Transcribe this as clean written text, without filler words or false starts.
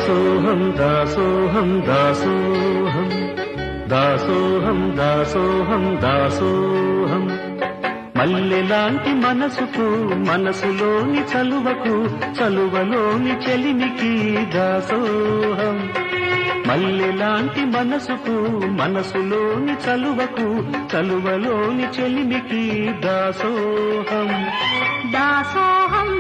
దాసోహం దాసోహం దాసోహం దాసోహం దాసోహం దాసోహం మల్లెలాంటి మనసుకు మనసులోని చలువకు చలువలోని చెలిమికి దాసోహం మల్లెలాంటి మనసుకు మనసులోని చలువకు చలువలోని చెలిమికి దాసోహం దాసోహం